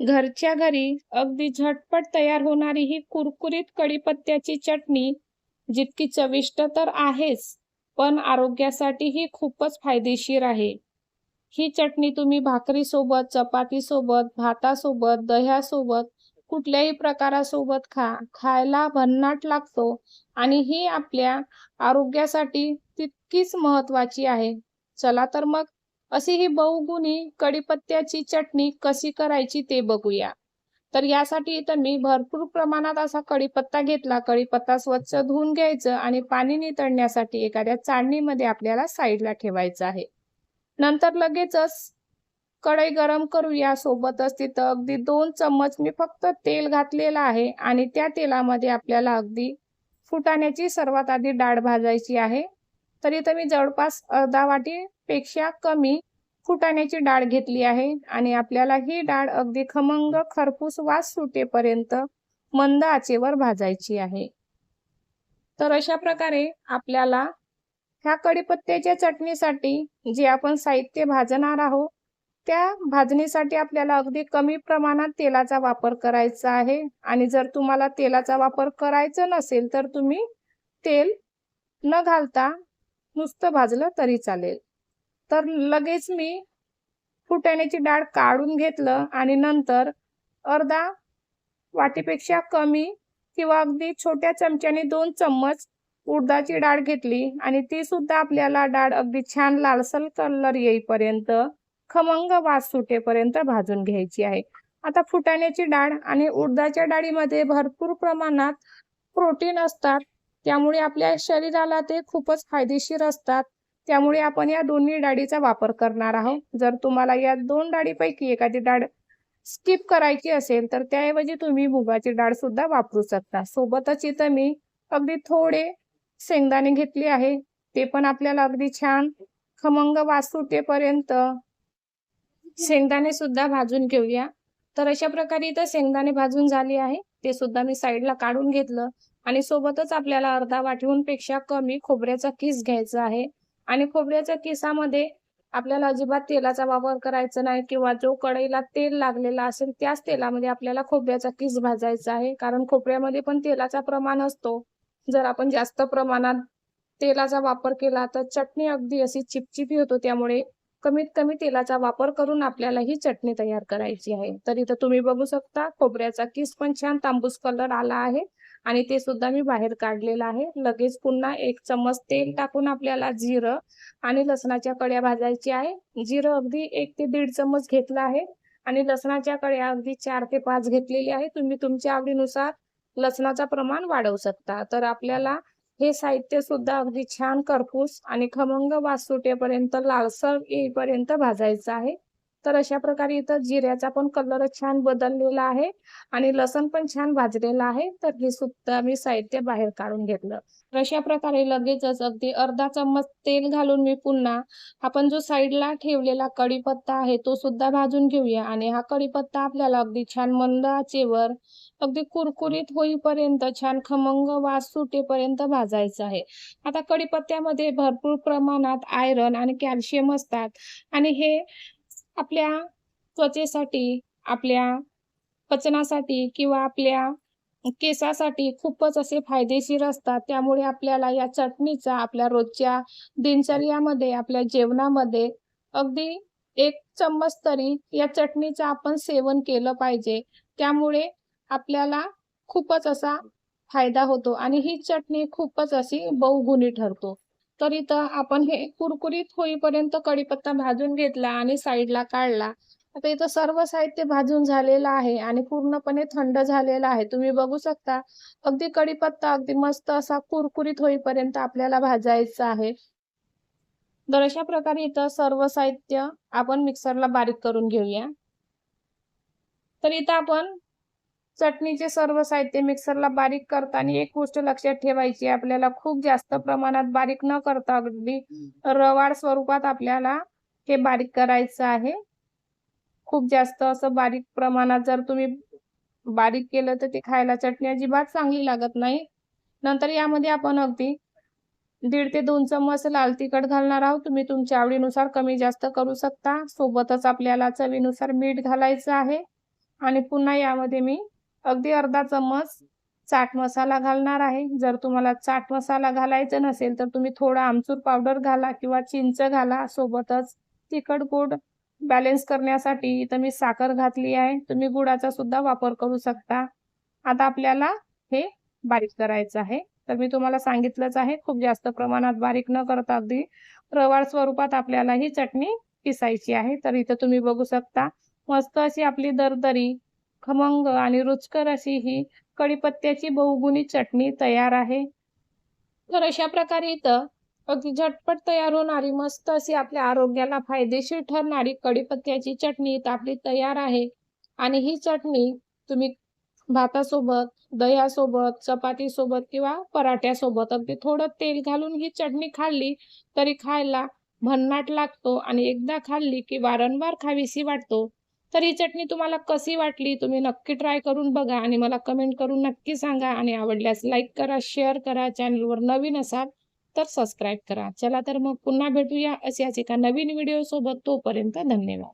घरच्या घरी अगदी झटपट तयार होणारी ही कुरकुरीत कढीपत्त्याची चटणी जितकी चविष्ट तर आहेच, पण आरोग्यासाठीही खूपच फायदेशीर आहे. ही चटणी तुम्ही भाकरीसोबत, चपातीसोबत, भातासोबत, दह्यासोबत कुठल्याही प्रकारासोबत खायला भन्नाट लागतो आणि ही आपल्या आरोग्यासाठी तितकीच महत्त्वाची आहे. चला तर मग अशी ही बहुगुणी कढीपत्त्याची चटणी कशी करायची ते बघूया. तर यासाठी इथं मी भरपूर प्रमाणात असा कढीपत्ता घेतला. कढीपत्ता स्वच्छ धुवून घ्यायचं आणि पाणी निथळण्यासाठी एखाद्या चाळणीमध्ये आपल्याला साईडला ठेवायचं आहे. नंतर लगेचच कढई गरम करूया. सोबतच तिथं अगदी 2 चम्मच मी फक्त तेल घातलेलं आहे आणि त्या तेलामध्ये आपल्याला अगदी फुटाण्याची सर्वात आधी डाळ भाजायची आहे. तर इथं मी जवळपास अर्धा वाटीपेक्षा कमी फुटाण्याची डाळ घेतली आहे आणि आपल्याला ही डाळ अगदी खमंग खरपूस वास सुटेपर्यंत मंद आचेवर भाजायची आहे. तर अशा प्रकारे आपल्याला ह्या कढीपत्त्याच्या चटणीसाठी जे आपण साहित्य भाजणार आहोत, त्या भाजणीसाठी आपल्याला अगदी कमी प्रमाणात तेलाचा वापर करायचा आहे आणि जर तुम्हाला तेलाचा वापर करायचा नसेल, तर तुम्ही तेल न घालता नुसतं भाजलं तरी चालेल. तर लगेच मी फुटाण्याची डाळ काढून घेतलं आणि नंतर अर्धा वाटीपेक्षा कमी किंवा अगदी छोट्या चमच्याने 2 चम्मच उडदाची डाळ घेतली आणि ती सुद्धा आपल्याला डाळ अगदी छान लालसर कलर येईपर्यंत, खमंग वास सुटेपर्यंत भाजून घ्यायची आहे. आता फुटाण्याची डाळ आणि उडदाच्या डाळीमध्ये भरपूर प्रमाणात प्रोटीन असतात. त्यामुळे आपल्या शरीराला ते खूपच फायदेशीर असतात. त्यामुळे आपण या दोन्ही डाळीचा वापर करणार आहोत. जर तुम्हाला या 2 डाळीपैकी एखादी डाळ स्किप करायची असेल, तर त्याऐवजी तुम्ही मुगाची डाळ सुद्धा वापरू शकता. सोबतच इथं मी अगदी थोडे शेंगदाणे घेतले आहे. ते पण आपल्याला अगदी छान खमंग वास सुटेपर्यंत शेंगदाणे सुद्धा भाजून घेऊया. तर अशा प्रकारे इथं शेंगदाणे भाजून झाले आहे. ते सुद्धा मी साईडला काढून घेतलं आणि सोबतच आपल्याला अर्धा वाटीहून पेक्षा कमी खोबऱ्याचा किस घ्यायचा आहे आणि खोबऱ्याच्या किसामध्ये आपल्याला अजिबात तेलाचा वापर करायचा नाही किंवा जो कढईला तेल लागलेला असेल त्याच तेलामध्ये आपल्याला खोबऱ्याचा किस भाजायचा आहे. कारण खोबऱ्यामध्ये पण तेलाचा प्रमाण असतो. जर आपण जास्त प्रमाणात तेलाचा वापर केला तर चटणी अगदी अशी चिपचिपी होतो. त्यामुळे कमीत कमी तेलाचा वापर करून आपल्याला ही चटणी तयार करायची आहे. तर इथं तुम्ही बघू शकता खोबऱ्याचा किस पण छान तांबूस कलर आला आहे आणि ते सुद्धा मी बाहेर काढलेलं आहे. लगेच पुन्हा 1 चम्मच तेल टाकून आपल्याला जिरं आणि लसणाच्या कळ्या भाजायची आहे. जिरं अगदी 1 ते 1.5 चम्मच घेतलं आहे आणि लसणाच्या कळ्या अगदी 4 ते 5 घेतलेली आहे. तुम्ही तुमच्या आवडीनुसार लसणाचं प्रमाण वाढवू शकता. तर आपल्याला हे साहित्य सुद्धा अगदी छान खरपूस आणि खमंग वास सुटेपर्यंत लालसर येईपर्यंत भाजायचं आहे. तर अशा प्रकारे इथं जिऱ्याचा पण कलर छान बदललेला आहे आणि लसण पण छान भाजलेलं आहे. तर हे सुद्धा मी साहित्य बाहेर काढून घेतलं. तर अशा प्रकारे लगेचच अगदी अर्धा चम्मच तेल घालून मी पुन्हा आपण जो साईडला ठेवलेला कढीपत्ता आहे तो सुद्धा भाजून घेऊया आणि हा कढीपत्ता आपल्याला अगदी छान मंद आचेवर अगदी कुरकुरीत होईपर्यंत छान खमंग वास सुटेपर्यंत भाजायचं आहे. आता कढीपत्त्यामध्ये भरपूर प्रमाणात आयर्न आणि कॅल्शियम असतात आणि हे आपल्या त्वचेसाठी, आपल्या पचनासाठी किंवा आपल्या केसासाठी खूपच असे फायदेशीर असतात. त्यामुळे आपल्याला या चटणीचा आपल्या रोजच्या दिनचर्यामध्ये, आपल्या जेवणामध्ये अगदी 1 चम्मच तरी या चटणीचं आपण सेवन केलं पाहिजे. त्यामुळे आपल्याला खूपच असा फायदा होतो आणि ही चटणी खूपच अशी बहुगुणी ठरतो. तर इथं आपण हे कुरकुरीत होईपर्यंत कढीपत्ता भाजून घेतला आणि साईडला काढला. आता इथं सर्व साहित्य भाजून झालेलं आहे आणि पूर्णपणे थंड झालेलं आहे. तुम्ही बघू शकता अगदी कढीपत्ता अगदी मस्त असा कुरकुरीत होईपर्यंत आपल्याला भाजायचा आहे. तर अशा प्रकारे इथं सर्व साहित्य आपण मिक्सरला बारीक करून घेऊया. तर इथं आपण चटणीचे सर्व साहित्य मिक्सरला बारीक करताना एक गोष्ट लक्षात ठेवायची, आपल्याला खूप जास्त प्रमाणात बारीक न करता अगदी रवाळ स्वरूपात आपल्याला हे बारीक करायचं आहे. खूप जास्त असं बारीक प्रमाणात जर तुम्ही बारीक केलं तर ते खायला चटणी अजिबात चांगली लागत नाही. नंतर यामध्ये आपण अगदी 1.5 ते 2 चम्मच लाल तिखट घालणार आहोत. तुम्ही तुमच्या आवडीनुसार कमी जास्त करू शकता. सोबतच आपल्याला चवीनुसार मीठ घालायचं आहे आणि पुन्हा यामध्ये मी अगदी अर्धा चम्मच चाट मसाला घालणार आहे. जर तुम्हाला चाट मसाला घालायचा नसेल तर तुम्ही थोडा आमचूर पावडर घाला किंवा चिंच घाला. सोबतच तिखट गोड बॅलन्स करण्यासाठी इथं मी साखर घातली आहे. तुम्ही गुळाचा सुद्धा वापर करू शकता. आता आपल्याला हे बारीक करायचं आहे. तर मी तुम्हाला सांगितलंच आहे, खूप जास्त प्रमाणात बारीक न करता अगदी रवाळ स्वरूपात आपल्याला ही चटणी पिसायची आहे. तर इथं तुम्ही बघू शकता मस्त अशी आपली दरदरी, खमंग आणि रुचकर अशी ही कढीपत्त्याची बहुगुणी चटणी तयार आहे. तर अशा प्रकारे इथं अगदी झटपट तयार होणारी मस्त अशी आपल्या आरोग्याला फायदेशीर ठरणारी कढीपत्त्याची चटणी इथं आपली तयार आहे. आणि ही चटणी तुम्ही भातासोबत, दह्यासोबत, चपातीसोबत किंवा पराठ्यासोबत अगदी थोडं तेल घालून ही चटणी खाल्ली तरी खायला भन्नाट लागतो आणि एकदा खाल्ली की वारंवार खावीशी वाटतो. तर ही चटणी तुम्हाला कशी वाटली? तुम्ही नक्की ट्राय करून बघा आणि मला कमेंट करून नक्की सांगा. आणि आवडल्यास लाईक करा, शेअर करा. चॅनलवर नवीन असाल तर सबस्क्राईब करा. चला तर मग पुन्हा भेटूया अशाच एका नवीन व्हिडिओसोबत. तोपर्यंत धन्यवाद.